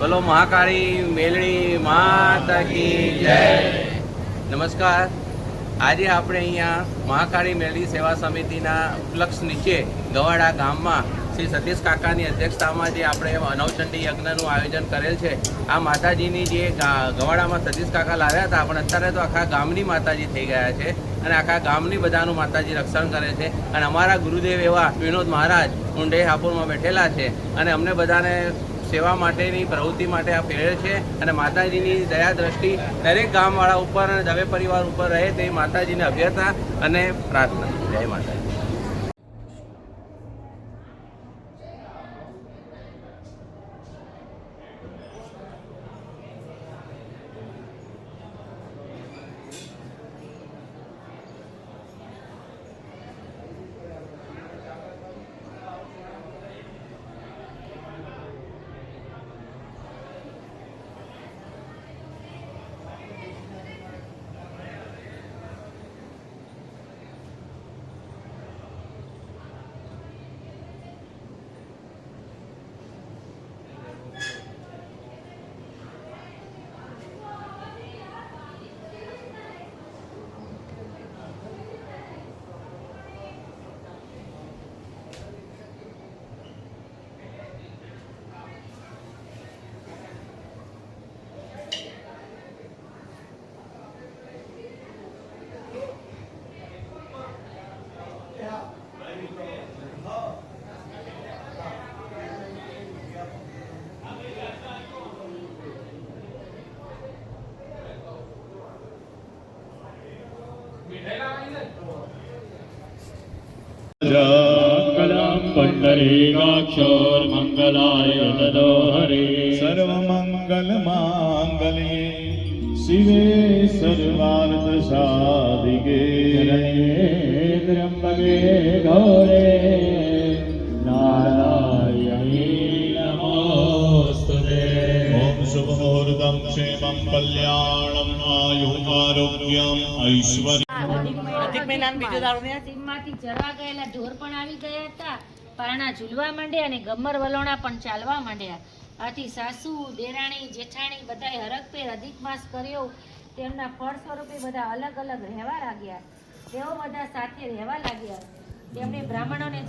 બોલો મહાકાળી મેલડી માતા કી જય। નમસ્કાર। આજે આપણે અહીંયા મહાકાળી મેલડી સેવા સમિતિના ઉપલક્ષ નીચે ગવાડા ગામમાં શ્રી સતીશ કાકાની અધ્યક્ષતામાં જે આપણે નવચંડી યજ્ઞનું આયોજન કરેલ છે। આ માતાજીની જે ગવાડામાં સતીશ કાકા લાવ્યા હતા, પણ અત્યારે તો આખા ગામની માતાજી થઈ ગયા છે અને આખા ગામની બધાનું માતાજી રક્ષણ કરે છે। અને અમારા ગુરુદેવ એવા વિનોદ મહારાજ ઊંડે હાપુરમાં બેઠેલા છે અને અમને બધાને સેવા માટેની પ્રવૃત્તિ માટે આ પ્રેરે છે અને માતાજીની દયા દ્રષ્ટિ દરેક ગામવાળા ઉપર અને દવે પરિવાર ઉપર રહે તે માતાજીને અભ્યર્થના અને પ્રાર્થના। જય માતાજી। कलां पुण्डरीकाक्षोर्मङ्गलाय ददो हरे। सर्वमङ्गलमाङ्गल्ये शिवे सर्वार्थसाधिके त्र्यम्बके गौरे नारायणी नमोस्तुते। ॐ शुभमुहूर्तं क्षेमं कल्याणम् आयुः आरोग्यम् ऐश्वर्यम्। માંથી જરવા ગયેલા ઢોર પણ આવી ગયા હતા, પારણા ઝૂલવા માંડ્યા અને ગમર વલોણા પણ ચાલવા માંડ્યા। આથી સાસુ, દેરાણી, જેઠાણી બધાએ હરખપેર અધિક માસ કર્યો। તેમના ફળ સ્વરૂપે બધા અલગ અલગ રહેવા લાગ્યા। તેઓ બધા સાથે રહેવા લાગ્યા। તેમણે બ્રાહ્મણોને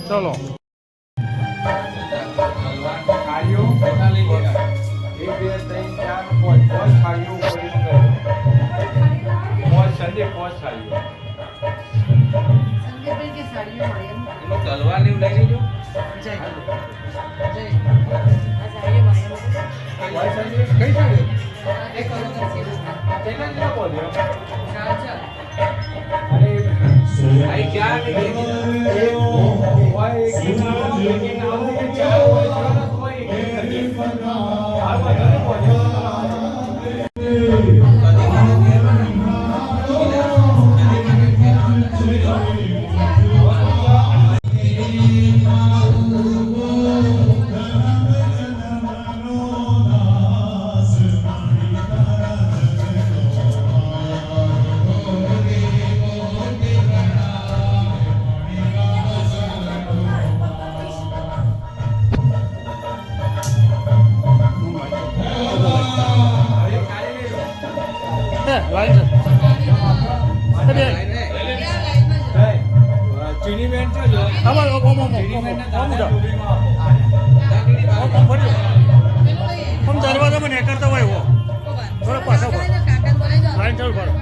चलो સંજયભાઈ કે એનો તલવાર ને એવું લઈ લેજો. કઈ સાઈડે? અહીં ક્યાં ચીની બેન છે જો દરવાજામાં નીકળતા હોય એવો થોડો પાછો લાઈન ચાલુ કરો.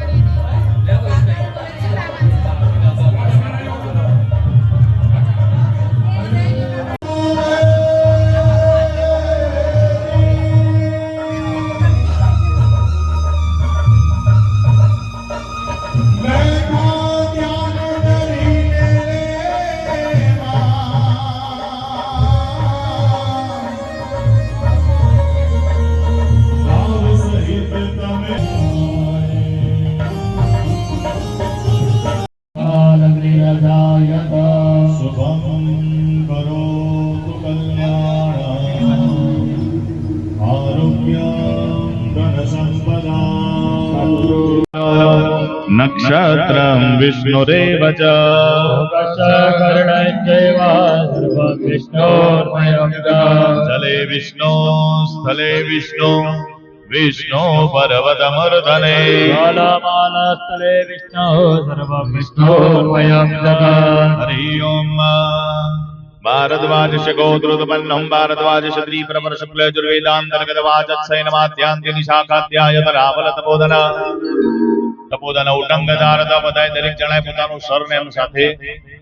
શુભમ કરોતુ કલ્યાણમ આરોગ્યમ ધનસંપદા નક્ષત્રમ વિષ્ણુરેવ ચ જલે વિષ્ણુ સ્થલે વિષ્ણુ વિષ્ણુ પર્વતમર્ધને સ્થલે વિષ્ણુ સર્વ વિષ્ણુર્મયં જગત. હરિ ઓમ ભારદ્વાજ ગોત્રોત્પન્નમ ભારદ્વાજ ક્ષત્રિય પ્રવર શુક્લ યજુર્વેદાંતર્ગત વાચત્સૈન માત્યાંત્ય નિશાખાધ્યાય તરાવલ તપોદન ઉટંગ ધારતા બધાય દરેક જણાએ પોતાનું સરનેમ સાથે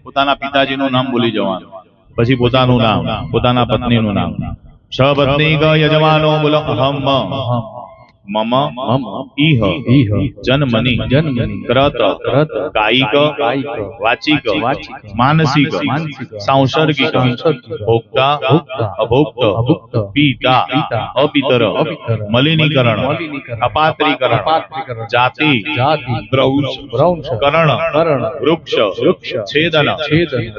પોતાના પિતાજીનું નામ બોલી જવાનું, પછી પોતાનું નામ, પોતાના પત્નીનું નામ. સપત્ની ગ યજમાનો બોલો અહમ મમ ઈહ જન્મની ક્રત કાયિક વાચિક માનસિક સાંસર્ગિક ભોક્તા અભોક્ત પિતા અપિતર મલિનીકરણ અપાત્રીકરણ જાતિ પ્રૌંસ કરણ વૃક્ષ છેદન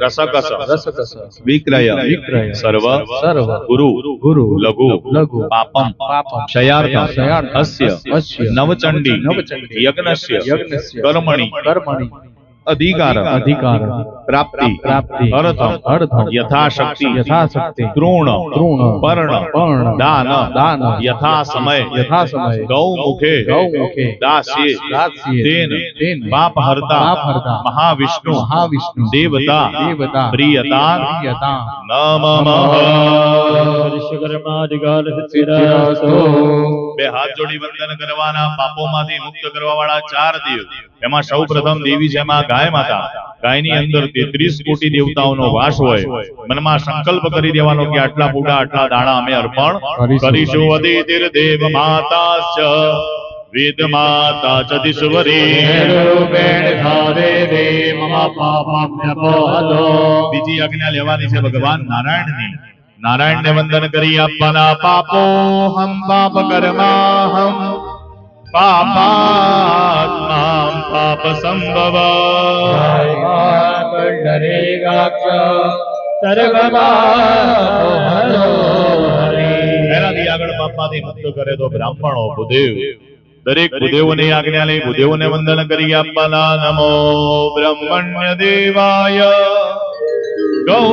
રસકસ વિક્રય સર્વ ગુરુ લઘુ પાપમ ક્ષયાર્થમ અસ્ય નવચંડી યજ્ઞસ્ય કર્મણિ અધિકાર પ્રાપ્તિ અર્થમ યથાશક્તિ તૃણ પર્ણ દાન યથા સમય ગૌમુખે દાસ્યે તેન પાપ હર્તા મહાવિષ્ણુ દેવતા પ્રિયતા નમઃ. બે હાથ જોડી વંદન કરવાના. પાપોમાંથી મુક્ત કરવા વાળા 4 દેવ, એમાં સૌ પ્રથમ દેવી છે એમાં ગાય માતા. ગાયની અંદર 33 કોટી દેવતાઓનો વાસ હોય. મનમાં સંકલ્પ કરી દેવાનો કે આટલા પૂડા આટલા દાણા અમે અર્પણ કરીશું. અદિતિર દેવ માતાશ્ચ વેદ માતા ચ દિશ્વરી બીજી આજ્ઞા લેવાની છે ભગવાન નારાયણની. નારાયણને વંદન કરી આપવાના. પાપો હમ પાપ કર્માહમ પાપાત્મા પાપ સંભવ એનાથી આગળ પાપમાંથી મુક્ત કરે તો બ્રાહ્મણો ભૂદેવ. દરેક ભૂદેવોની આજ્ઞા લઈ ભૂદેવોને વંદન કરી આપવાના. નમો બ્રહ્મણ્ય દેવાય ગૌ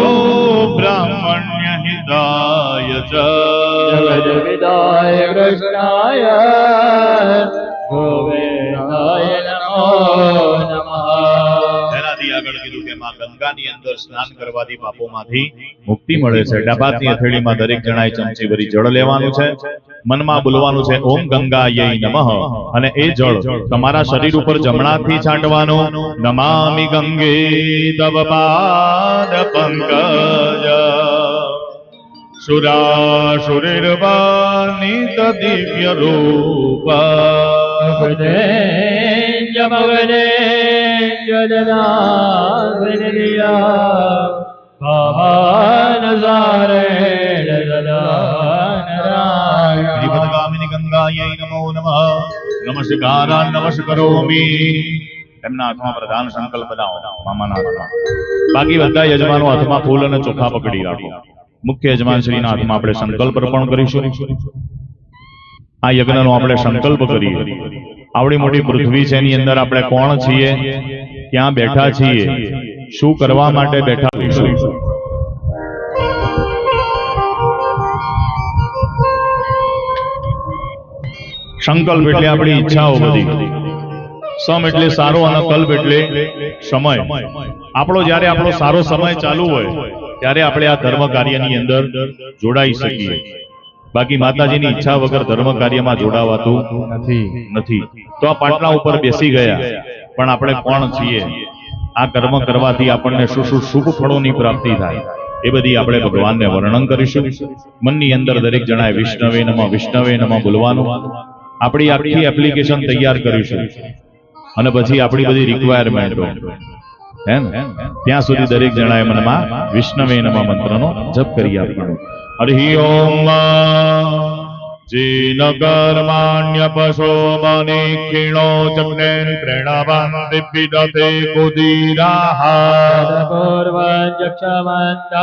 બ્રાહ્મણ્ય હિતાય ચ જગદ્વિદાય કૃષ્ણાય ગોવિંદાય નમો નમઃ. એનાથી આગળ કીધું કે માં ગંગાની અંદર સ્નાન કરવાથી પાપોમાંથી મુક્તિ મળે છે. ડાબાની હથેળીમાં દરેક જણાએ ચમચી ભરી જળ લેવાનું છે. મનમાં બોલવાનું છે ઓમ ગંગાયૈ નમઃ અને એ જળ તમારા શરીર ઉપર જમણાથી છાંટવાનું નમામિ ગંગે તવ પાદ પંકજ સુરાસુરીર્વાનિત દિવ્ય રૂપ શ્રીપદગામિની ગંગાયૈ નમો નમઃ નમસ્કારાન નમસ્કરોમિ એમના હાથમાં પ્રધાન સંકલ્પ બનાવો મામાના હાથમાં બાકી બધા યજમાનો હાથમાં ફૂલ અને ચોખા પકડી રાખો મુખ્ય યજમાન શ્રીના હાથમાં આપણે સંકલ્પ અર્પણ કરીશું આ યજ્ઞનો આપણે સંકલ્પ કરીએ આવડી મોટી પૃથ્વી છે એની અંદર આપણે કોણ છીએ ક્યાં બેઠા છીએ શું કરવા માટે બેઠા છીએ સંકલ્પ એટલે આપણી ઈચ્છાઓ બધી સમ એટલે સારો અને કલ્પ એટલે સમય જ્યારે આપણો સારો સમય ચાલુ હોય ત્યારે આપણે આ ધર્મ કાર્યની અંદર જોડાઈ શકીએ બાકી માતાજીની ઈચ્છા વગર ધર્મ કાર્યમાં જોડાવાતું નથી તો આ પાટલા ઉપર બેસી ગયા પણ આપણે કોણ છીએ આ કર્મ કરવાથી આપણને શું શું શુભ ફળોની પ્રાપ્તિ થાય એ બધી આપણે ભગવાનને વર્ણન કરીશું મનની અંદર દરેક જણાએ વિષ્ણવે નમઃ બોલવાનું આપણી આખી એપ્લિકેશન તૈયાર કરીશું અને પછી આપણી બધી રિક્વાયરમેન્ટો હે ને ત્યાં સુધી દરેક જણાએ મનમાં વિષ્ણવે નમઃ મંત્રનો જપ કરી આપવાનો હરિ ઓમ જેન કર્માણ્ય પશો મને ખીણો ચક્રેન પ્રેણવંતિ વિદતે કુદીરાહ પૂર્વજક્ષમંતઃ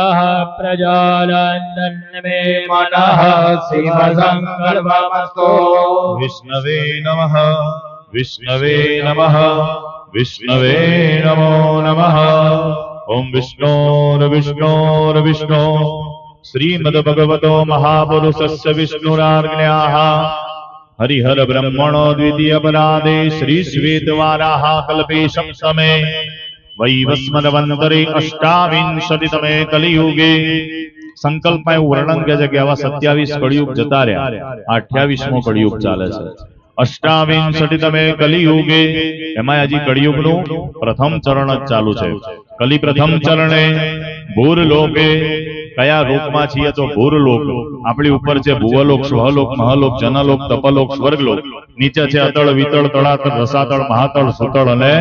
પ્રજાલન્નમે મનઃ શિવ સંકલ્પમસ્તો વિષ્ણવે નમઃ વિષ્ણવે નમો નમઃ ઓમ વિષ્ણુ શ્રીમદ્ભગવતો મહાપુરુષસ્ય વિષ્ણુરાજ્ઞાઃ હરિહર બ્રહ્મણો દ્વિતીય પરાદે શ્રી શ્વેતવારાહ કલ્પે સપ્તમે વૈવસ્વતવંતરે અષ્ટાવિંશતિતમે કલિયુગે સંકલ્પમાં એવું વર્ણન કે છે કે આવા 27 કળિયુગ જતા રહ્યા 28મો કળિયુગ ચાલે છે અષ્ટાવિંશતિતમે કલિયુગે એમાં હજી કળિયુગનું પ્રથમ ચરણ જ ચાલુ છે કલી પ્રથમ ચરણે ભૂરલોકે કયા લોકમાં છીએ તો ભૂરલોક આપણી ઉપર છે ભુવલોક સ્વહલોક મહલોક જનલોક તપલોક સ્વર્ગલોક નીચે છે અતળ વિતળ તળાતળ રસાતળ મહાતળ સુતળ અને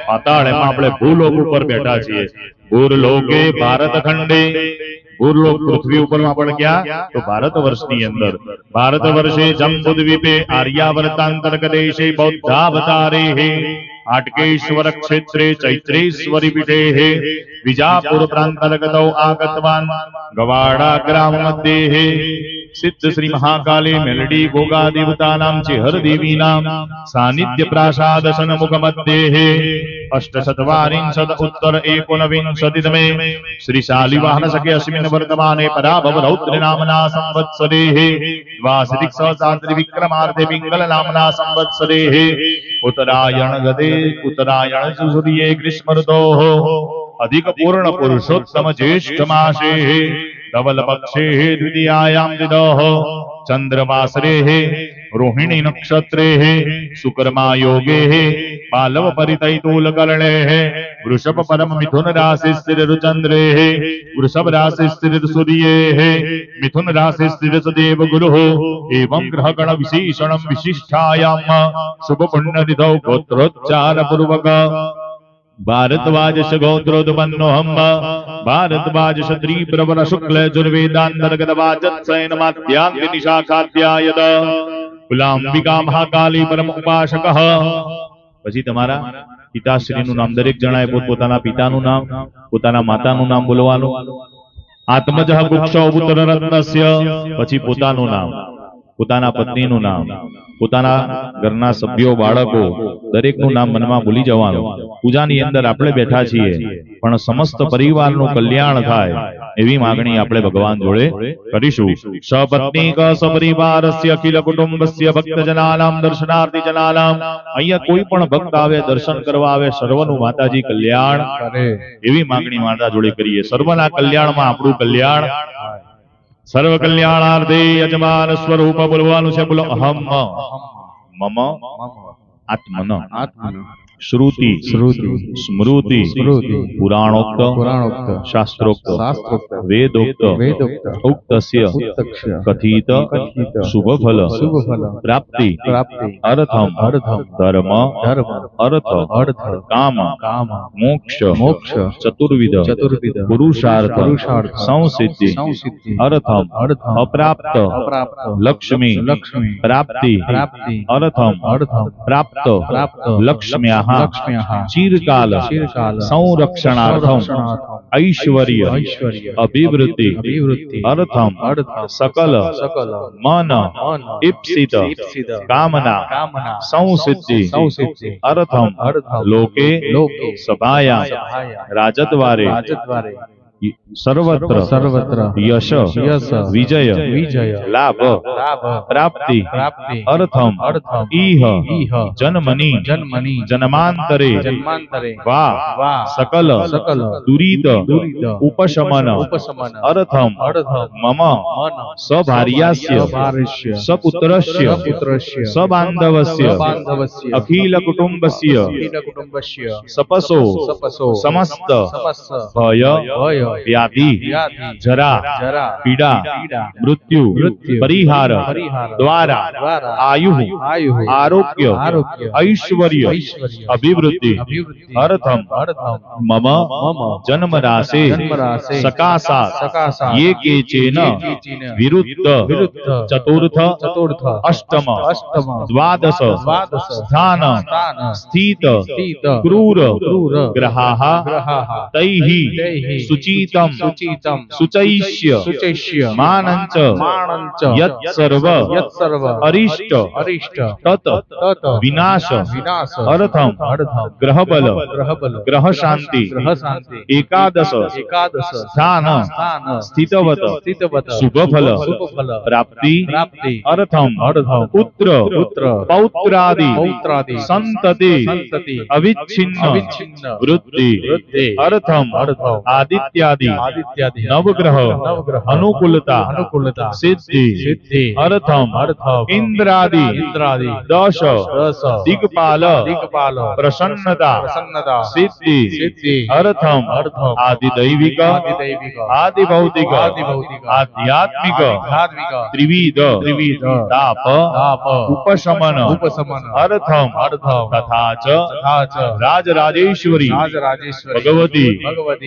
પાતાળ એમાં આપણે ભૂલોક ઉપર બેઠા છીએ ભૂરલોકે ભારત ખંડે ભૂરલોક પૃથ્વી ઉપર આપણે ક્યાં તો ભારત વર્ષની અંદર ભારત વર્ષે જંબુદ્વીપે આર્યાવર્તાંતર્ગદેશે બૌદ્ધાવતારે આટકેશ્વર ક્ષેત્રે ચૈત્રેશ્વરી પીઠે વિજાપુર પ્રાંતર્ગતૌ આગતવાન ગવાડા ગ્રામ મધ્યે સિદ્ધ શ્રી મહાકાલે મેલડી ગોગા દેવતાનામ ચેહર દેવીનામ સાનિધ્ય પ્રાસાદ સન્મુખ મધ્યે અષ્ટશતવારિંશદ ઉત્તર એકોનવિંશતિતમે શ્રી શાલિવાહન સખે અસ્મિન વર્તમાને પરાભવ રૌદ્ર નામના સંવત્સરે દ્વાદશિક સહસ્રાબ્દી વિક્રમાર્થે પિંગલ નામના સંવત્સરે ઉત્તરાયણ ગદે ઉત્તરાયણ સૂર્યે ગ્રીષ્મ ઋતોઃ અધિક પૂર્ણ પુરુષોત્તમ જ્યેષ્ઠ માસે ધવલ પક્ષે દ્વિતીયાયામ દિદોઃ ચંદ્રવાસરે રોહિણી નક્ષત્રે શુક્રમા યોગે બાલવ પરિતૈતૂલ કર્ણે વૃષભ પરમ મિથુન રાશિ સ્થિર રુચંદ્રે વૃષભ રાશિ સ્થિર સૂર્યે મિથુન રાશિ સ્થિર સદેવ ગુરુઃ એવં ગ્રહ ગણ વિશેષણમ વિશિષ્ટાયામ શુભ પુણ્ય નિધૌ ગોત્રોચ્ચાર પૂર્વક ભારતવાજ ગોત્રોદપન્નોહમ ભારતવાજ ક્ષત્રિય પ્રવર શુક્લ જુર્વેદાંતર્ગત વાચત્સૈન માધ્યાંતિ નિશાખાધ્યાયત કુલાંબિકા મહાકાલી પરમ ઉપાસક પછી તમારા પિતાશ્રીનું નામ દરેક જણાએ પોતપોતાના પિતાનું નામ પોતાના માતાનું નામ બોલવાનું આત્મજ ગુક્ષ પુત્ર રત્નસ્ય પછી પોતાનું નામ પોતાના પત્નીનું નામ પોતાના ઘરના સભ્યો બાળકો દરેકનું નામ મનમાં ભૂલી જવાનું પૂજાની અંદર આપણે બેઠા છીએ પણ સમસ્ત પરિવારનું કલ્યાણ થાય એવી માંગણી આપણે ભગવાન જોડે કરીશું સપત્નીક સપરિવારસ્ય અખિલ કુટુંબસ્ય ભક્તજનાનામ દર્શનાર્થી જનાનામ અહીંયા કોઈ પણ ભક્ત આવે દર્શન કરવા આવે સર્વનું માતાજી કલ્યાણ કરે એવી માંગણી માતા જોડે કરીએ સર્વના કલ્યાણમાં આપણું કલ્યાણ સર્વ કલ્યાણાર્થે યજમાન સ્વરૂપ બોલવાનું છે. બોલો અહમ મમ આત્મન શ્રુતિ સ્મૃતિ પુરાણોક્ત શાસ્ત્રોક્ત વેદોક્ત ઉક્તસ્ય કથિત શુભ ફલ પ્રાપ્તિ અર્થમ ધર્મ અર્થ કામ મોક્ષ ચતુર્વિધ પુરુષાર્થ સંસિદ્ધિ અર્થમ અપ્રાપ્ત લક્ષ્મી પ્રાપ્તિ અર્થમ પ્રાપ્ત લક્ષ્મ્યાઃ ચિરકાલ સંરક્ષણાર્થમ ઐશ્વર્ય અભિવૃદ્ધિ અર્થમ સકલ મન ઇપ્સિત કામના સંસિદ્ધિ અર્થમ લોકે સભાયા રાજદ્વારે સર્વત્ર યશ વિજય લાભ પ્રાપ્તિ અર્થમ ઈહ જન્મની જન્માંતરે વા સકલ દુરિત ઉપશમન અર્થમ મમ સભાર્યાસ્ય સપુત્રસ્ય સબાંધવસ્ય અખિલ કુટુંબસ્ય સપસો સમસ્ત ભય વ્યાધિ જરા પીડા મૃત્યુ પરિહાર દ્વારા આયુ આરોગ્ય ઐશ્વર્ય અભિવૃદ્ધિ અર્થમ મમ જન્મરાશે સકાશાત યે કેચેન વિરુદ્ધ ચતુર્થ અષ્ટમ દ્વાદશ સ્થાન સ્થિત ક્રૂર ગ્રહાઃ તૈઃ સુચિતમ સુચૈષ્ય માનંચ યત સર્વ અરિષ્ટ તત વિનાશ અર્થમ ગ્રહબલ ગ્રહ શાંતિ એકાદશ સ્થાન સ્થિતવત શુભ ફલ પ્રાપ્તિ અર્થમ પુત્ર પૌત્રાદિ સંતતિ અવિચ્છિન્ન વૃદ્ધિ અર્થમ આદિત્યાદિ નવગ્રહ અનુકૂલતા સિદ્ધિ અર્થમ ઇન્દ્રાદિ દશ દિગ્પાલ પ્રસન્નતા સિદ્ધિ અર્થમ આદિદૈવિક આદિભૌતિક આધ્યાત્મિક ત્રિવિધ તાપ ઉપશમન અર્થમ તથા ચ રાજરાજેશ્વરી ભગવતી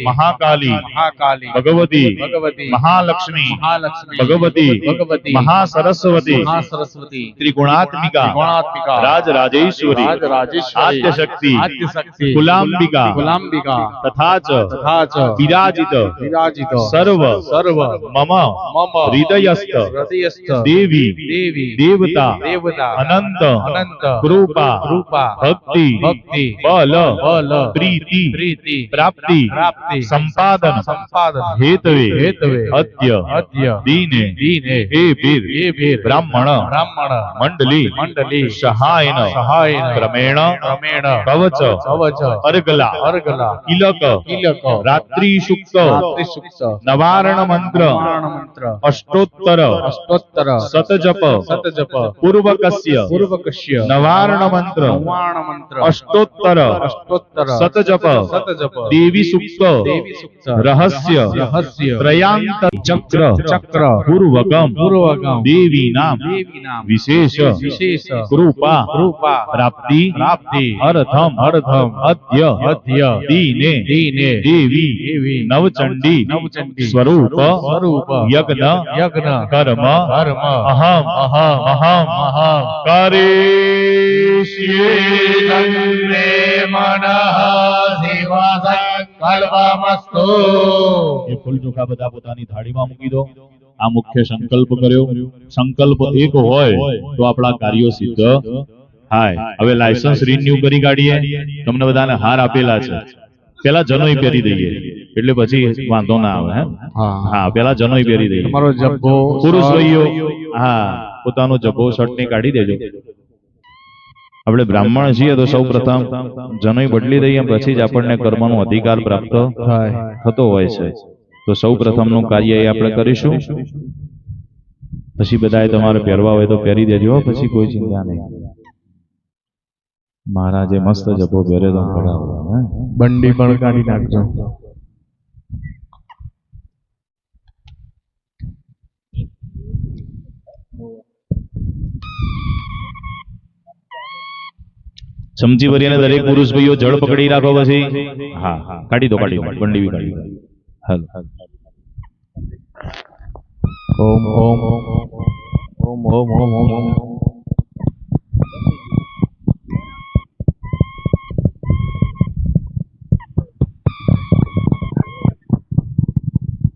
મહાકાલી ભગવતી મહાલક્ષ્મી ભગવતી મહાસરસ્વતી ત્રિગુણાત્મિકા રાજરાજેશ્વરી આદ્યશક્તિ કુલાંબિકા તથા ચ વિરાજિત સર્વ મમ હૃદયસ્થ દેવી દેવતા અનંત કૃપા ભક્તિ બલ પ્રીતિ પ્રાપ્તિ સંપાદન હેતવે અદ્ય દીને હે ભીર બ્રાહ્મણ મંડલી સહાયન ક્રમેણ કવચ અર્ગલા કિલક રાત્રિ શુક્ત નવારણ મંત્ર અષ્ટોત્તર સતજપ પૂર્વકસ્ય નવારણ મંત્ર અષ્ટોત્તર સતજપ દેવી સુક્ત રહસ્ય ત્રયાંત ચક્ર પૂર્વકમ દેવી નામ વિશેષ કૃપા પ્રાપ્તિ અર્થમ અદ્ય દીને દેવી નવચંડી સ્વરૂપ યજ્ઞ કર્મ અહમ કરીષ્યે તન્મે મનઃ કલ્પમસ્તુ. એ ફૂલ ચોખા બધા પોતાની થાળીમાં મૂકી દો. આ મુખ્ય સંકલ્પ કર્યો. સંકલ્પ એક હોય તો આપણા કાર્યો સિદ્ધ થાય. હવે લાયસન્સ રિન્યુ કરી કાઢીએ. તમને બધાને હાર આપેલા છે, પેલા જનોઈ પહેરી દઈએ એટલે પછી વાંધો ના આવે. હા, પેલા જનોઈ પહેરી દઈએ. તમારો જબ્બો પુરુષ ભાઈઓ, હા, પોતાનો જબ્બો શર્ટ ને કાઢી દેજો. આપણે બ્રાહ્મણ છીએ તો સૌ પ્રથમ જનોઈ બદલી દઈએ, પછી જ આપણને કર્મનો અધિકાર પ્રાપ્ત થતો હોય છે. તો સૌ પ્રથમનું કાર્ય એ આપણે કરીશું. પછી બધાએ તમારે પહેરવા હોય તો પહેરી દેજો હો, પછી કોઈ ચિંતા નહીં. મહારાજે મસ્ત જપો પહેરે તો કરાવો. બંડી પણ કાઢી નાખજો. ચમચી ભરીને દરેક પુરુષ ભાઈઓ જળ પકડી રાખો. પછી હા કાઢી દો, કાઢી દો, બંડી બી કાઢી દો. હાલ. ઓમ ઓમ ઓમ ઓમ ઓમ ઓમ ઓમ.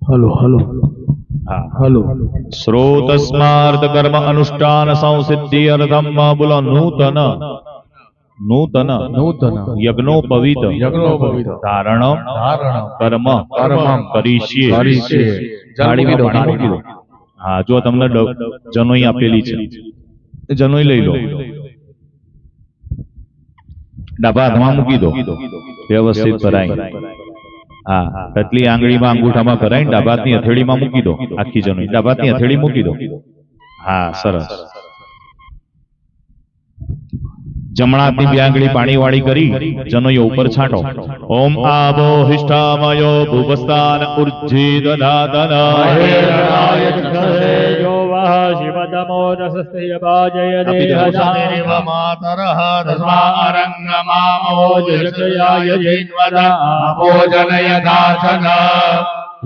હલો હલો હા હલો. શ્રોતસ્માર્થ કર્મ અનુષ્ઠાન સંસિદ્ધિ અર્થમ બોલો નૂતન નૂતન નૂતન યજ્ઞોપવિત યજ્ઞોપવિત ધારણમ ધારણમ કર્મ કર્મમ કરીષ્યે. કરીષ્યે. જાળી મૂકી દો, પાણી મૂકી દો. હા, જો તમને જનોઈ આપેલી છે એ જનોઈ લઈ લો. ડાબા હાથમાં મૂકી દો, વ્યવસ્થિત કરાય. હા, ટચલી આંગળીમાં અંગૂઠામાં કરાય, ડાબા હાથની હથેળીમાં મૂકી દો. આખી જનોઈ ડાબા હાથની હથેળી મૂકી દો. હા, સરસ. જમણા હાથની બે આંગળી પાણી વાળી કરી જનોઈઓ ઉપર છાંટો. ઓમ આબો હિષ્ઠામયો ભૂપસ્તાન ઉર્જી દધાતન. મહેરણાય ચક્ષસે જો વઃ શિવતમો રસસ્ય ભાજય દેહદા. માતરઃ તસ્મા અરંગમામોજયય જૈન્વદા ભોજનયદાચન.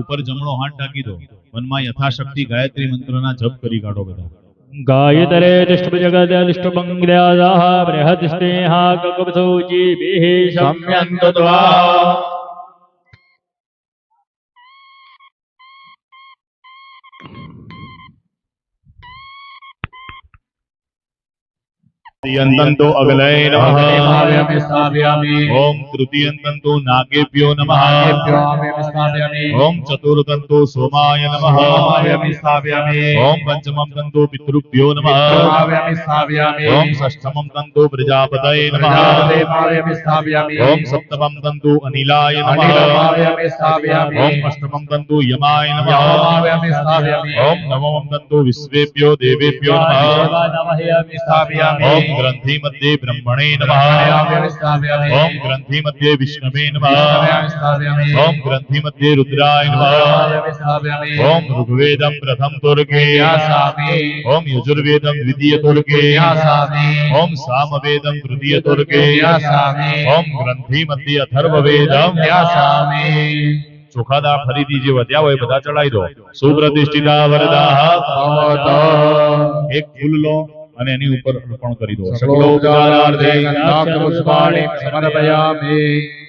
ઉપર જમણો હાથ ટાકી દો. મનમાં યથાશક્તિ ગાયત્રી મંત્રના જપ કરી કાઢો બધા. ગાયતરે તિષ્ઠભુજગદલિષ્ઠમંગલ્યાદાઃ બૃહદસ્નેહા કકુબસૌચીભિઃ શમ્યન્તુ ત્વા. तृतीयन्तन्तो अगलये नमः. अग्निमाव्यमि स्थापयामि. ओम तृतीयन्तन्तो नागेभ्यो नमः. नागेभ्योऽहमेव स्थापयामि. ओम चतुर्थन्तो सोमाय नमः. सोमाव्यमि स्थापयामि. ओम पंचमं तन्तो पितृभ्यो नमः. पितृमाव्यमि स्थापयामि. ओम षष्ठमं तन्तो प्रजापतये नमः. प्रजापतिमाव्यमि स्थापयामि. ओम सप्तमं तन्तो अनिलाय नमः. अनिलमाव्यमि स्थापयामि. ओम अष्टमं तन्तो यमाय नमः. यममाव्यमि स्थापयामि. ओम नवमं तन्तो विश्वेभ्यो देवेभ्यो नमः. देवानामह्यमि स्थापयामि. ओम ग्रंथि मध्ये ब्रह्मणे नमः. ब्रह्मण्याव्यमि स्थापयामि. ओम ग्रंथि मध्ये विष्णवे नमः. विष्णव्यामि स्थापयामि. ओम ग्रंथि मध्ये रुद्राय नमः. रुद्रायमि स्थापयामि. ओम ऋग्वेदं प्रथम तुर्गे. व्यासामि. ओम यजुर्वेदं द्वितीय तुर्गे. व्यासामि. ओम सामवेदं तृतीय तुर्गे. व्यासामि. ओम ग्रंथि मध्ये अथर्ववेदं व्यासामि. ચોખાદા ફરીથી જે વધ્યા હોય બધા ચડાઈ દો. સુપ્રતિષ્ઠિતા વરદાઃ ભવતો. એક ફૂલ લો અને એની ઉપર અર્પણ કરી દો. સકલોપચારાર્થે ગંધાક્ષરપુષ્પાણિ સમર્પયામિ.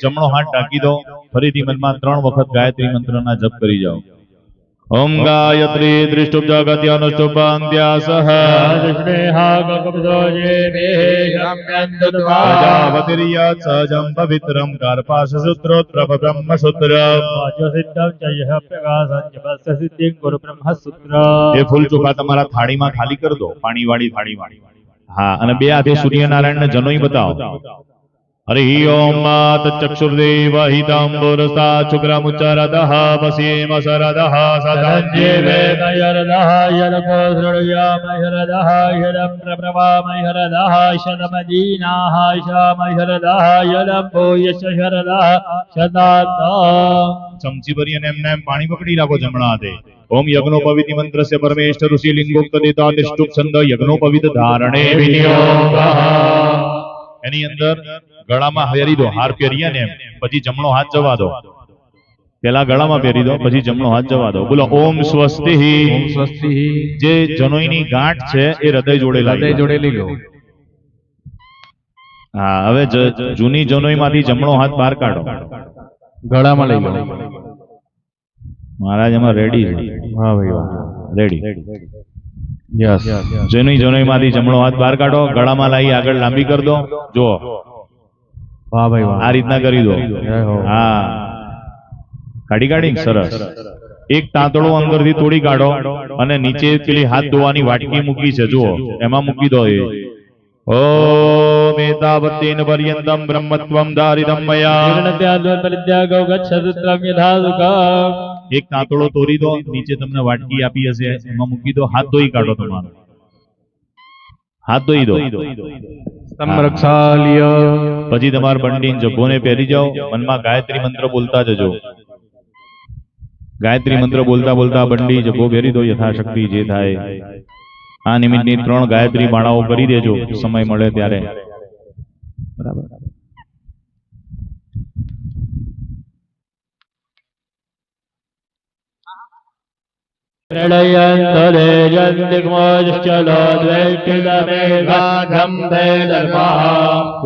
જમણો હાથ ટાંકી દો. ફરીથી મનમાં 3 વખત ગાયત્રી મંત્રના જપ કરી જાઓ. ઓમ ગાયત્રી દૃષ્ટુપ્જાગત્યાનુષ્ટુપાંત્યાસઃ સ્નેહા કકુબસૌચીભિઃ શમ્યન્તુ ત્વા. પ્રજાપતિર્યत् સહજં પવિત્રં કાર્પાસસૂત્રોત્પ્રભ બ્રહ્મસૂત્ર. વાચોસિદ્ધં ચ યઃ પ્રકાશં ચ વસ્ય સિદ્ધિં ગુરુ બ્રહ્મસૂત્ર. એ ફૂલ ચોખા તમારા થાળીમાં ખાલી કરી દો. પાણીવાળી થાળીમાં. હા, અને બે હાથે સૂર્યનારાયણને જનોઈ બતાવો. हरि ओम मात चक्षुर्देव हितांबुरसा शुक्रमुच्चरदः वसीम शरदः सदञ्जीवेन यरदः यरकोसृणयामयरदः यरं प्रप्रवामयरदः शतमदीनाः शामयरदः यरं भूयश्च शरदः शतात्मा. चमची भरी અને એમને એમ પાણી પકડી રાખો જમણા હાથે. ઓમ યજ્ઞોપવિત મંત્રસ્ય પરમેષ્ઠ ઋષિ લિંગોક્તદેતા તિષ્ઠુપ છંદ યજ્ઞોપવિત ધારણે વિનિયોગઃ. એની અંદર ગળામાં પહેરી દો. હાર પહેરીએ ને એમ પછી જમણો હાથ જવા દો. પેલા ગળામાં પહેરી દો, પછી જમણો હાથ જવા દો. બોલો ઓમ સ્વસ્તિ. ઓમ સ્વસ્તિ. જે જનોઈની ગાંઠ છે એ હૃદય જોડે લાગી. જોડે લઈ લો. હા, હવે જૂની જનોઈમાંથી જમણો હાથ બહાર કાઢો. ગળામાં લઈ લો. મહારાજ એમાં રેડી છે. વાહ ભાઈ વાહ. રેડી. યસ. જૂની જનોઈમાંથી જમણો હાથ બહાર કાઢો. ગળામાં લાવી આગળ લાંબી કરી દો. જો વાહ ભાઈ વાહ. આ રીતના કરી દો. જય હો. હા, કાઢી સરસ. એક તાંતડો અંદરથી તોડી કાઢો અને નીચે પેલી હાથ ધોવાની વાટકી મૂકી છે જુઓ, એમાં મૂકી દો. એ ઓમ એતાવત્તેન પર્યંતમ બ્રહ્મત્વમ ધારિતમ મયા. પરિત્યાગો ગચ્છતુત્રમ યથા સુખમ. એક તાંતળો તોડી દો, નીચે તમને વાટકી આપી હશે એમાં મૂકી દો, હાથ ધોઈ કાઢો તમારો, હાથ ધોઈ દો. સંરક્ષાલ્ય. પછી તમારા બંડીને જભ્ભોને પહેરી જાઓ, મનમાં ગાયત્રી મંત્ર બોલતા જજો. ગાયત્રી મંત્ર બોલતા બોલતા બંડી જભ્ભો પહેરી દો, યથાશક્તિ જે થાય. આ નિમિત્તની 3 ગાયત્રી માળાઓ કરી દેજો સમય મળે ત્યારે. બરાબર.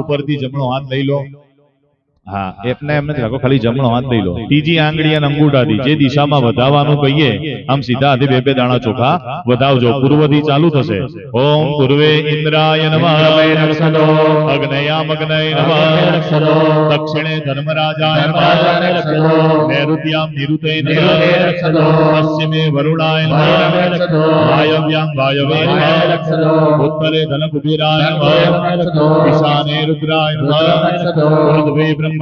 ઉપરથી જમણો હાથ લઈ લો. હા, એમને એમ નથી રાખો, ખાલી જમણો હાથ લઈ લો. ત્રીજી આંગળી અને અંગૂઠાથી જે દિશામાં વધાવવાનું કહીએ આમ સીધા હાથે 2 દાણા ચોખા વધાવજો. પૂર્વથી ચાલુ થશે. ઓમ પૂર્વે ઇન્દ્રાય નમઃ, અગ્નયામગ્નય નમઃ, દક્ષિણે ધર્મરાજાય નમઃ, નૈઋત્યામ નિરુતે નમઃ, પશ્ચિમે વરુણાય નમઃ, વાયવ્યામ વાયવે નમઃ, ઉત્તરે ધનકુબેરાય નમઃ, ઈશાને રુદ્રાય નમઃ, ઉર્ધ્વે બ્રહ્મણે નમઃ,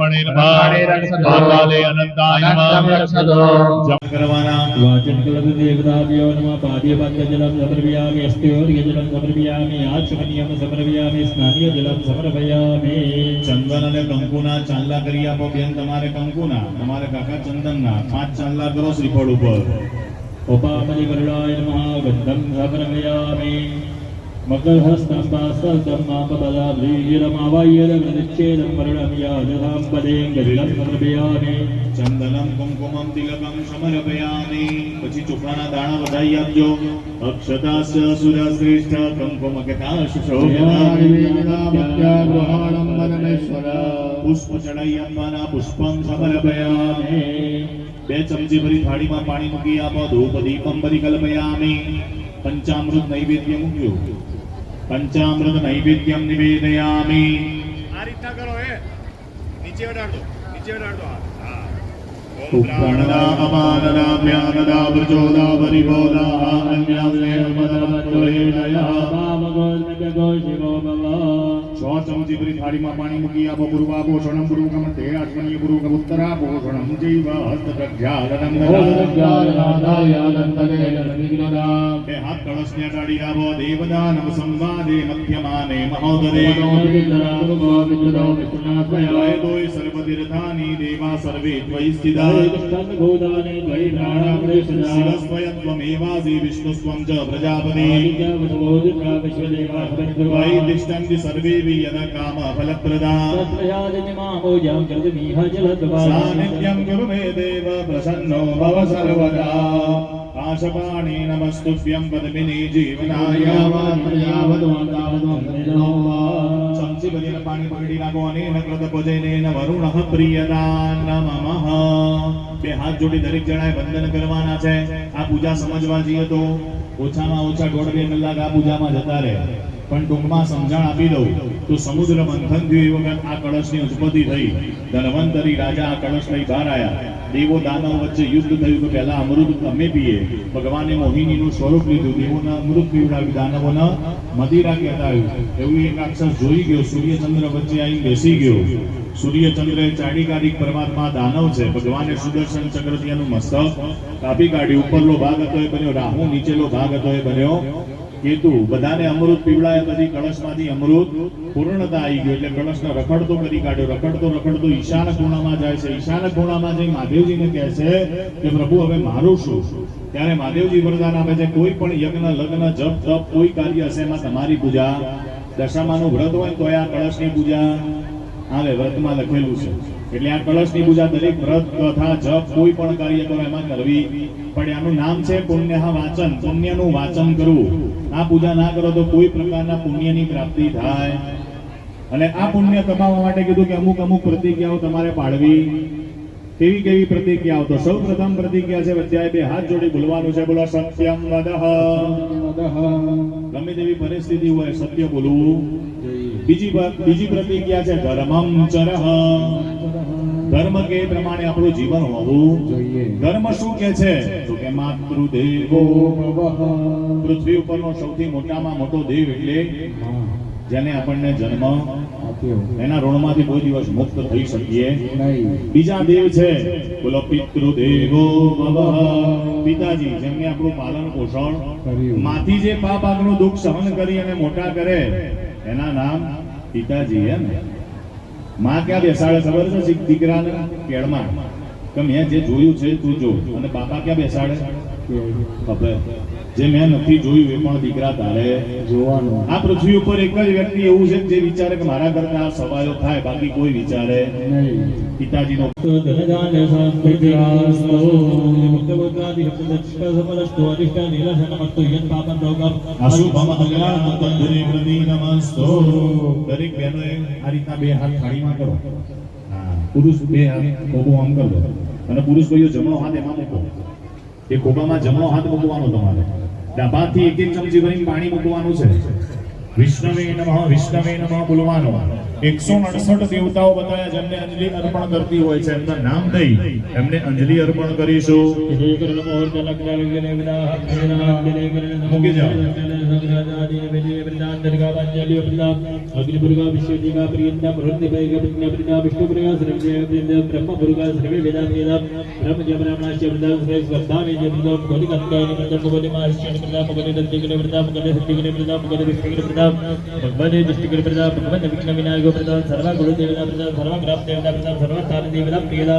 પાતાલે અનંતાય નમઃ. જપ કરવાના. વાચન કલદ દેવતાભ્યો નમઃ. પાદ્ય પાદ્ય જલમ સમર્પયામિ. અસ્ત્યોર્ઘ્ય જલમ સમર્પયામિ. આચમનીયમ સમર્પયામિ. સ્નાનીય જલમ સમર્પયામિ. ચંદન અને કંકુના ચાંદલા કરી આપો બેન. તમારે કંકુના, તમારે કાકા ચંદનના 5 ચાંદલા કરો શ્રીફળ ઉપર. ઉપામલિ વરુણાય નમઃ. ગંધમ સમર્પયામિ. મકરહસ્તં પાસસ્તં માપબલાભ્રીરમાવાય્યદગ્રનિચ્છેદં વરુણં યાદધાંબદેં ગજ્જં સમર્પયામિ. ચંદનમ કુમકુમમ તિલકમ સમર્પયામિ. પછી ચોખાના દાણા વધાઈ આપજો. અક્ષતાસ્ય સુરશ્રેષ્ઠ કંકુમકતાશ પુષ્પ ચડાઈ આપવાના. પુષ્પમ સમર્પયામિ. 2 ચમચી ભરી થાળીમાં પાણી મૂકી આપો. ધૂપ દીપમ પરિકલ્પયામિ. પંચામૃત નૈવેદ્ય મૂક્યું. પંચામૃત નૈવેદ્યમ નિવેદયામિ. આ રીતના કરો. નીચે અડાડ દો, નીચે અડાડ દો. પ્રાણદા અપાનદા પ્યાનદા પ્રચોદા પરિબોધા અન્યાસ્મે મદમત્વરેણયઃ. 6 ચમચી ભરી થાળીમાં પાણી મૂકી આપો. પૂર્વાપોષણમ પૂર્વકમ તે આત્મનીય પૂર્વકમ ઉત્તરાપોષણમ જૈવ હસ્તપ્રખ્યાલનમ દદામ્યાદંતરેણ. 2 હાથ કળશને અડાડી આપો. દેવદાનમ સંવાદે મધ્યમાને મહોદરે. વયદોય સર્વતીર્થાની દેવા સર્વે ત્વયિ સ્થિતા. શિવસ્વયત્વમેવાસી વિષ્ણુસ્ત્વં ચ પ્રજાપતિ. વૈતિષ્ઠન્તિ સર્વે યદા કામ ફલપ્રદા. સાનિધ્યં ગુરુ મે દેવ પ્રસન્નો ભવ સર્વદા. આશપાણી નમસ્તુભ્યં પદ્મિની જીવનાય. ચમચી ભરીને પાણી પકડી નાખો. અને નકૃત ભજનેન વરુણઃ પ્રિયતા નમઃ. 2 હાથ જોડી દરેક જણાએ વંદન કરવાના છે. આ પૂજા સમજવા જઈએ તો ઓછામાં ઓછા 1.5-2 કલાક આ પૂજામાં જતા રહે. પણ ટૂંકમાં સમજણ આપી દઉં તો સમુદ્ર મંથન થયું એ વખત આ કળશની ઉત્પત્તિ થઈ. ધન્વંતરી રાજા આ કળશ લઈ બહાર આવ્યા. દેવો દાનવ વચ્ચે યુદ્ધ થયું કે પહેલા અમૃત અમે પીએ. ભગવાને મોહિનીનું સ્વરૂપ લીધું. દેવોના અમૃત પીવડાવ્યું, દાનવોના મદિરા કહેવાયું. એવું એક રાક્ષસ જોઈ ગયો. સૂર્યચંદ્ર વચ્ચે આવીને બેસી ગયો. સૂર્યચંદ્ર એ ચાડીકારિક પરમાત્મા દાનવ છે. ભગવાને સુદર્શન ચક્રથી એનું મસ્તક કાપી કાઢ્યું. ઉપરનો ભાગ હતો એ બન્યો રાહુ, નીચેનો ભાગ હતો એ બન્યો કેતુ. બધાને અમૃત પીવડાયા પછી કળશમાંથી અમૃત પૂર્ણતા આવી ગયો. એટલે કળશનો રખડતો કરી કાઢ્યો. રખડતો રખડતો ઈશાન ખૂણામાં જાય છે. ઈશાન ખૂણામાં જઈ મહાદેવજીને કહે છે કે પ્રભુ હવે મારું શું? ત્યારે મહાદેવજી વરદાન આપે છે કોઈ પણ યજ્ઞ, લગ્ન, જપ તપ કોઈ કાર્ય હશે એમાં તમારી પૂજા. દશામાનું વ્રત હોય તો આ કળશની પૂજા આવે. વ્રતમાં લખેલું છે. એટલે આ કળશની પૂજા દરેક વ્રત, કથા, જપ કોઈ પણ કાર્ય કરો એમાં કરવી પડે. આનું નામ છે પુણ્ય વાચન. પુણ્યનું વાચન કરવું. આ પૂજા ના કરો તો કોઈ પ્રકારના પુણ્યની પ્રાપ્તિ થાય. અને આ પુણ્ય કમાવા માટે કીધું કે અમુક અમુક પ્રતિજ્ઞાઓ તમારે પાડવી. કેવી કેવી પ્રતિજ્ઞાઓ? તો સૌ પ્રથમ પ્રતિજ્ઞા છે વચ્ચે 2 હાથ જોડી બોલવાનું છે. બોલો સત્યમ વદઃ. ગમે તેવી પરિસ્થિતિ હોય સત્ય બોલવું. બીજી પ્રતિજ્ઞા છે ધર્મમ ચરઃ. ધર્મ કે પ્રમાણે આપણું જીવન હોવું જોઈએ. ધર્મ શું કે છે? તો કે માતૃદેવો ભવઃ. પૃથ્વી ઉપરનો સૌથી મોટામાં મોટો દેવ એટલે જેને આપણને જન્મ આપ્યો એના ઋણમાંથી કોઈ દિવસ મુક્ત થઈ શકીએ નહીં. બીજા દેવ છે બોલો પિતૃદેવો ભવઃ, પિતાજી જેમને આપણું પાલન પોષણ કર્યું. માંથી જે પાપ આગનું દુઃખ સહન કરી અને મોટા કરે એના નામ પિતાજી. એમ માં ક્યાં બેસાડે ખબર છે દીકરાને? કેળમાં. કે મેં જે જોયું છે તું જો. અને બાપા ક્યાં બેસાડે? ખબર જે મેં નથી જોયું એ પણ દીકરા તારે જોવાનું. આ પૃથ્વી ઉપર એક જ વ્યક્તિ એવું છે જે વિચારે કે મારા ઘરના આ સવાયો થાય, બાકી કોઈ વિચારે નહીં. પિતાજીનો તો ધનધાન્ય સંસ્કૃતિરાસ્તો મુક્તબોધાદિ શબ્દદક્ષ સફલસ્તો અધિષ્ઠાન નિરસનમસ્તો યન પાપં રોગમ અશુભમ અજ્ઞાન બંધને પ્રતિ નમસ્તો. દરેક બહેનોએ આ રીતના બે હાથ થાળીમાં કરો. હા, પુરુષ બે હાથ ખોબો આમ કરો અને પુરુષ ભાઈઓ જમણો હાથ એમાં મૂકો. એ ખોબામાં જમણો હાથ મૂકવાનો તમારે. ડાબાથી એક એક ચમચી ભરીને પાણી મૂકવાનું છે. વિષ્ણવે નમઃ બોલવાનો. 168 દેવતાઓ બતાવ્યા જેમને અંજલિ અર્પણ કરતી હોય છે. એમના નામ દઈ એમને અંજલિ અર્પણ કરીશું. મૂકી જાઓ.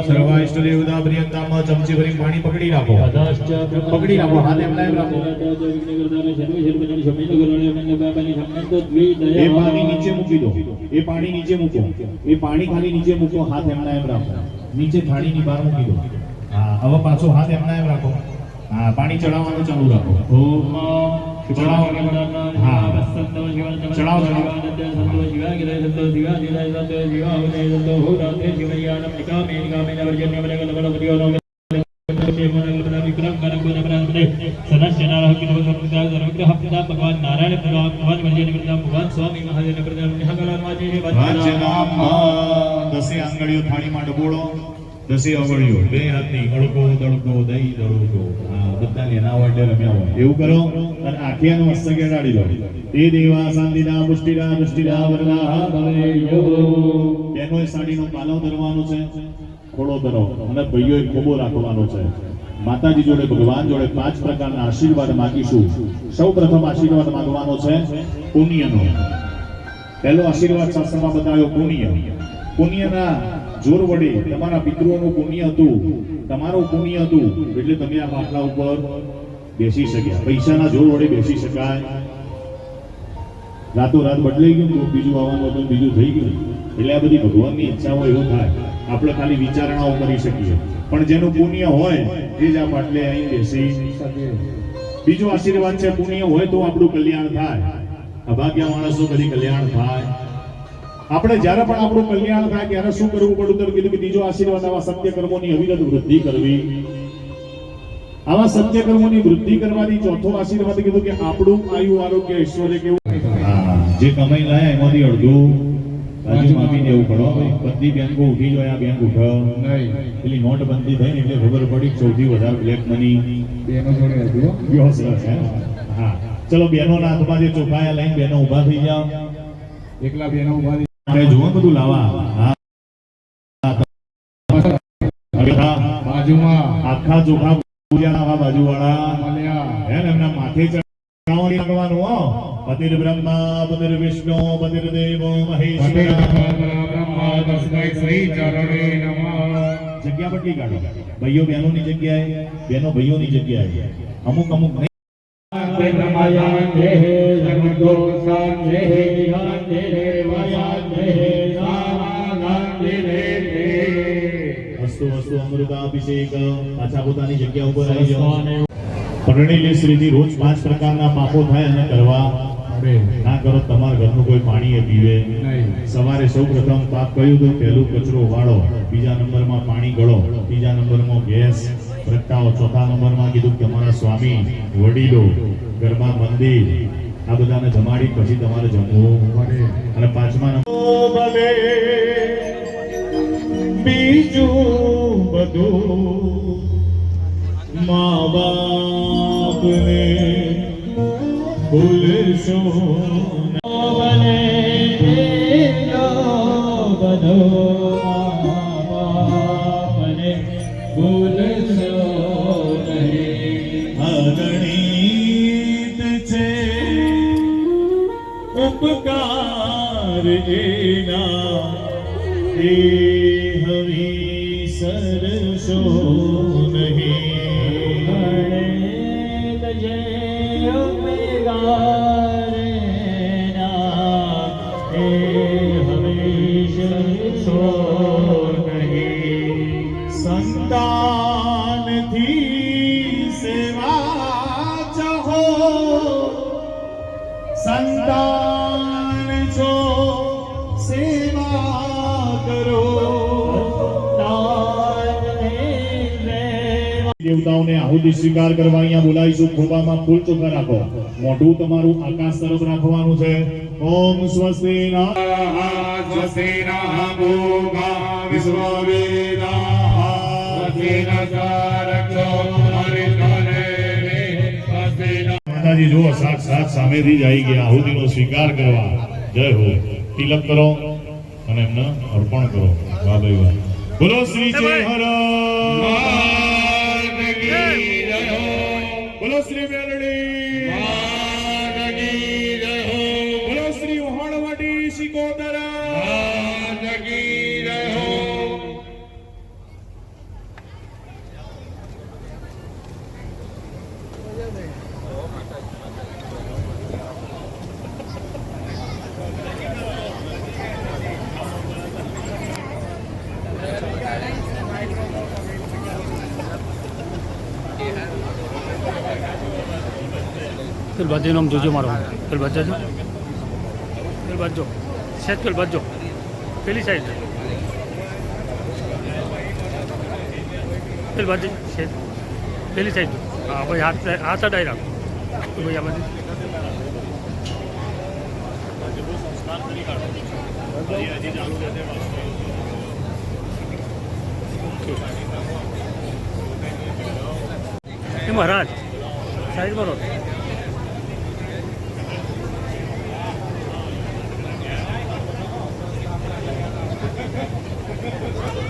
સર્વા ઇષ્ટ દેવતા પ્રિયંતામાં ચમચી ભરીને પાણી પકડી રાખો. પકડી રાખો, હાથ એમના એમ રાખો. એ પાણી નીચે મૂકી દો. એ પાણી નીચે મૂકો. એ પાણી ખાલી નીચે મૂકો, હાથ એમના એમ રાખો. નીચે થાળીની બહાર મૂકી દો. હા, હવે પાછો હાથ એમના એમ રાખો. હા, પાણી ચડાવવાનું ચાલુ રાખો. ચડાવો. હા, ચડાવો. ભગવાન નારાયણ ભગવાન ભગવાન સ્વામી મહાદેવ દસે આંગળીઓ થાળીમાં ડબોળો. દસે આંગળીઓ બે હાથની અડકો દડકો દઈ દડકો. હા, બધાને એના વાટે રમ્યા હોય એવું કરો અને આખિયાનું મસ્તક એડાડી લો. તે દેવા શાંતિના પુષ્ટિના દૃષ્ટિના વરદાહ ભવેયો. બેનોએ સાડીનો પાલવ ધરવાનો છે, ખોળો ધરો અને ભાઈઓએ ખોબો રાખવાનો છે. માતાજી જોડે ભગવાન જોડે 5 પ્રકારના આશીર્વાદ માંગીશું. સૌ પ્રથમ આશીર્વાદ માંગવાનો છે પુણ્યનો. પહેલો આશીર્વાદ શાસ્ત્રમાં બતાવ્યો પુણ્ય. પુણ્યના જોર વડે તમારા પિતૃઓનું પુણ્ય હતું, તમારું પુણ્ય હતું એટલે તમે આ બાટલા ઉપર બેસી શક્યા. પૈસાના જોર વડે બેસી શકાય? રાતોરાત બદલાઈ ગયું, બીજું આવવાનું હતું, બીજું થઈ ગયું. એટલે આ બધી ભગવાનની ઈચ્છા હોય એવું થાય. આપણે ખાલી વિચારણાઓ કરી શકીએ, પણ જેનું પુણ્ય હોય એ જ આ બાટલે અહીં બેસી શકે. બીજો આશીર્વાદ છે પુણ્ય હોય તો આપણું કલ્યાણ થાય. અભાગ્ય માણસો કદી કલ્યાણ થાય? આપણે જ્યારે પણ આપણું કલ્યાણ થાય ત્યારે શું કરવું પડ્યું? તો કીધું કે બીજો આશીર્વાદ આવા સત્ય કર્મોની અવિરત વૃદ્ધિ કરવી. આવા સત્ય કર્મોની વૃદ્ધિ કરવાની ચોથો આશીર્વાદ કીધું કે આપણું આયુ આરોગ્ય ઐશ્વર્ય કેવું. જે કમાઈ લાયા એમાંથી અડધું બાજુ આપી દેવું પડો. બધી બેંકો ઉઠી જાય, આ બેંક ઉઠો પેલી નોટબંધી થઈ ને એટલે ખબર પડી સૌથી વધારે બ્લેક મની બેનો જોડે હતું. હા, ચલો બેનોના હાથમાં જે ચોખાયા લઈને બેનો ઊભા થઈ જાઓ. એકલા બેનો ઊભા થઈ જુઓ બધું લાવા. હા, બાજુમાં આખા ચોખા પૂજાના બાજુવાળા એમના માથે ચડાવણી કરવાનું. હો, પતિર બ્રહ્મા પતિર વિષ્ણુ પતિર દેવો મહેશ્વરા તસ્મૈ શ્રી ચરણે નમઃ. જગ્યા બદલી કાઢો. ભાઈઓ બહેનોની જગ્યાએ, બહેનો ભાઈઓની જગ્યાએ. અમુક અમુક નહીં. વસ્તુ વસ્તુ અમૃતાભિષેક. પાછા પોતાની જગ્યા ઉપર આવી જાઓ. પરણેલી સ્ત્રીથી રોજ 5 પ્રકારના પાપો થાય અને કરવા ના કરો. તમારા ઘરનું કોઈ પાણી પીવે. સવારે સૌ પ્રથમ પાપ કહ્યું તો પહેલું કચરો વાળો, બીજા નંબરમાં પાણી ગળો, ત્રીજા નંબરમાં ગેસ પ્રગટાવો, ચોથા નંબરમાં કીધું કે તમારા સ્વામી વડીલો ઘરમાં મંદિર આ બધાને જમાડી પછી તમારે જમવું પડે. અને પાંચમા નંબર બીજું બધું મા બાપને ભૂલશો. हवी सरसो नहीं गणेश जय मेगारना हे हमेश सो नहीं संतान थी सेवा चाहो संतान छो सेवा करो देवताओने आहुति स्वीकार करवा अहींया बोलावीशुं खोबामां फूल चोखा राखो मोढुं तमारुं आकाश तरफ राखवानुं छे ओम स्वस्ति नः स्वस्ति नः भूमा विश्ववेदाः स्वस्ति नः रक्षो माताजी जो साक्षात सामेथी ज आई गया आहुतिनो स्वीकार करवा जय हो तिलक करो અને એમને અર્પણ કરો વાહ ભાઈ વાહ બોલો શ્રી જય હર બોલો શ્રી મેલડી બોલો શ્રી વહાણવાડી સિકોતરા પેલ બાજુ નામ જોજો મારો પેલ બાજુ સેજ પેલ બાજુ પેલી સાઈડ પેલ બાજુ સેજ પેલી સાઈડ હા ભાઈ હાથ અડાઈ રાખો તો ભાઈ આ બાજુ એ મહારાજ સાઈડ પર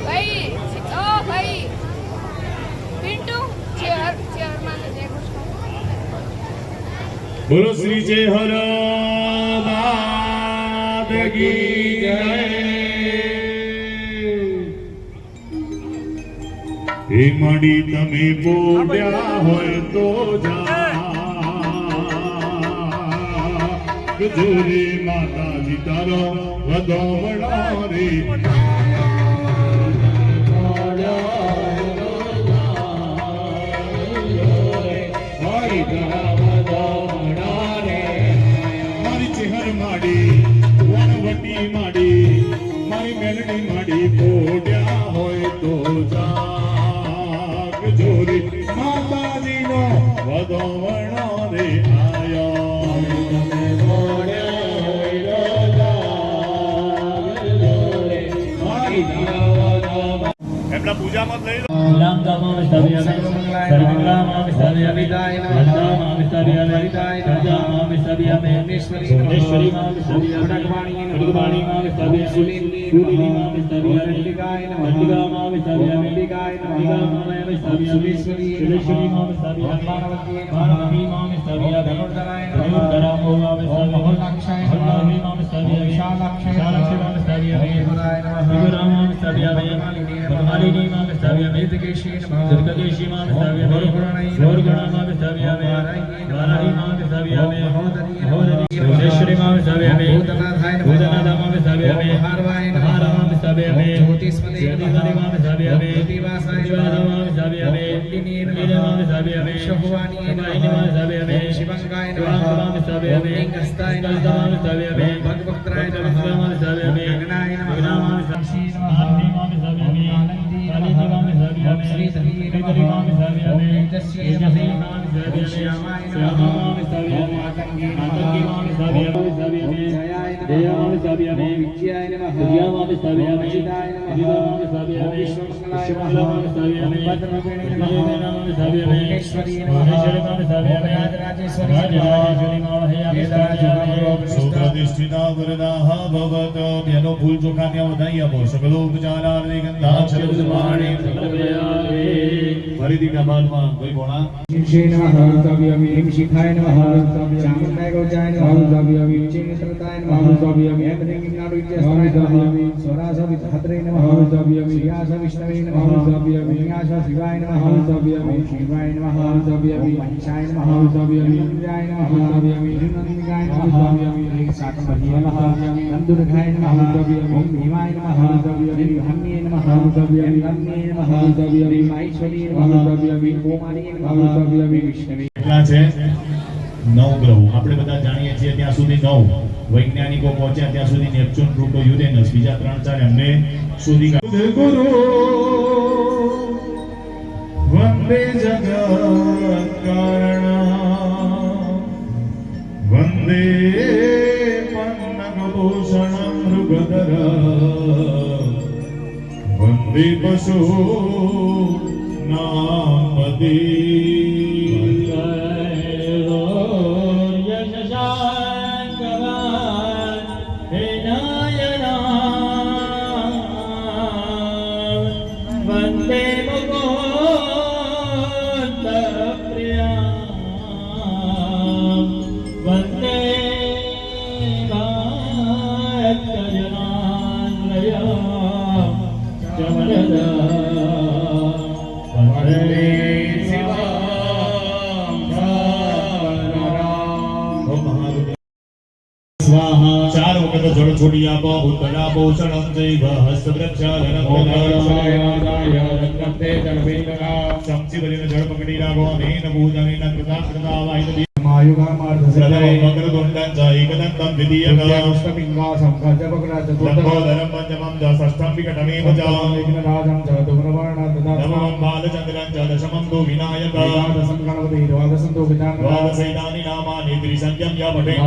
ભાઈ ઓ ભાઈ પિન્ટુ ચેર માં જય કૃષ્ણ બોલો શ્રી જય હર માત કી જય હે મડી તમે બોલ્યા હોય તો જા ગજુરી માતાજી તારો વધોવડા રે મારી ચેહર માડી વનવટી માડી મારી મેલડી માડી બોડ્યા હોય તો જાગ જોરી માતાજીનો વધોવણો રે આયો એમના પૂજામાં લઈ લો રાજેશ્વરી પ્રતિષ્ઠિતા વરદાહ ભવત બેનો ફૂલ ચોખાને વધાઈ આપો સકલોપચારાર્થે ગંધાક્ષર જમાણે ફરીથી કબાલમાં કોઈ બોણા शिवाय नमः तव्यमि ह्रीं शिखाय नमः चामुण्डाय गौचाय नमः तव्यमि चिन्त्रताय नमः तव्यमि हेमदेवी नारुज्यस्ताय नमः स्वरास विधत्रे नमः तव्यमि श्रियास विष्णवे नमः तव्यमि न्यास शिवाय नमः तव्यमि शिवाय नमः तव्यमि महिषाय नमः तव्यमि इंद्राय नमः तव्यमि नंदिकाय नमः तव्यमि साकमह्ये नमः नंदुर्गाय नमः तव्यमि भीमाय नमः तव्यमि हन्ये नमः तव्यमि रम्ये नमः तव्यमि माहेश्वरी नमः तव्यमि ओमानी नमः तव्यमि विष्णवे કેટલા છે 9 ગ્રહો આપણે બધા જાણીએ છીએ ત્યાં સુધી 9 વૈજ્ઞાનિકો પહોંચ્યા ત્યાં સુધી નેપચ્યુન પ્લુટો યુરેનસ બીજા 3-4 એમને શોધી ગુરુ વંદે જગત કારણ વંદે પન્નગભૂષણ મૃગધર વંદે પશુ નામપતિ वन्दे मुकुन्द प्रिया वन्दे भक्तजनान्वया चमरदा वन्दे शिवां स्वाहा ચાર વખત જળ છોડી આપો ઉત્તરા પોષણમ જૈવ હસ્તવૃક્ષાલનમ ચમચી ભરીને જળ પકડી રાખો અનેન ભૂજાનેન કૃતા કૃતા વાહિત મકરદુંડં ચ એકદંતં દ્વિતીયક લંબોદરં પંચમં ચ ષષ્ઠં વિકટમેવ ચ નવમં બાલચંદ્રં ચ દશમં તુ વિનાયક દ્વાદશૈતાनि નામાनि ત્રિસંખ્યં ય પઠેન્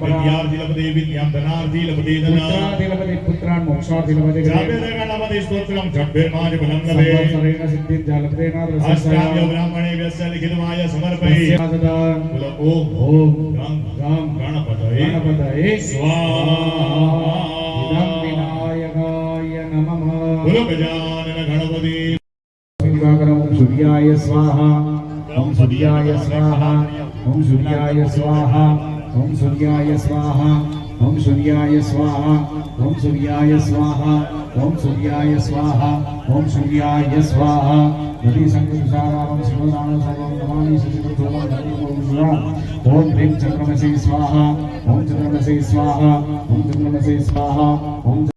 વિદ્યાર્થી લભતે વિદ્યાં ધનાર્થી લભતે ધનાં પુત્રાન મોક્ષાર્થી લભતે જાપેતે ગણપતિ સ્તોત્રમ ઝડ્ભેર્માજ ફલં લભે અષ્ટામ્ય બ્રાહ્મણે વ્યસ્ય લિખિતમાય સમર્પયે બોલો ઓમ ઓમ ગં ગમ ગણપતયે ગણપતયે સ્વાહા ઇદં વિનાયકાય નમઃ બોલો ગજાનન ગણપતિ दिवाकरं ओम सूर्याय स्वाहा ओम सूर्याय स्वाहा ओम सूर्याय स्वाहा ओम सूर्याय स्वाहा ओम सूर्याय स्वाहा ओम सूर्याय स्वाहा ओम सूर्याय स्वाहा ओम सूर्याय स्वाहा नदी संगसाराम शिवदान सर्वं नमामि शिवसोमं धर्मं ओम ह्रीं चंद्रमसे स्वाहा ओम चंद्रमसे स्वाहा ओम चंद्रमसे स्वाहा ओम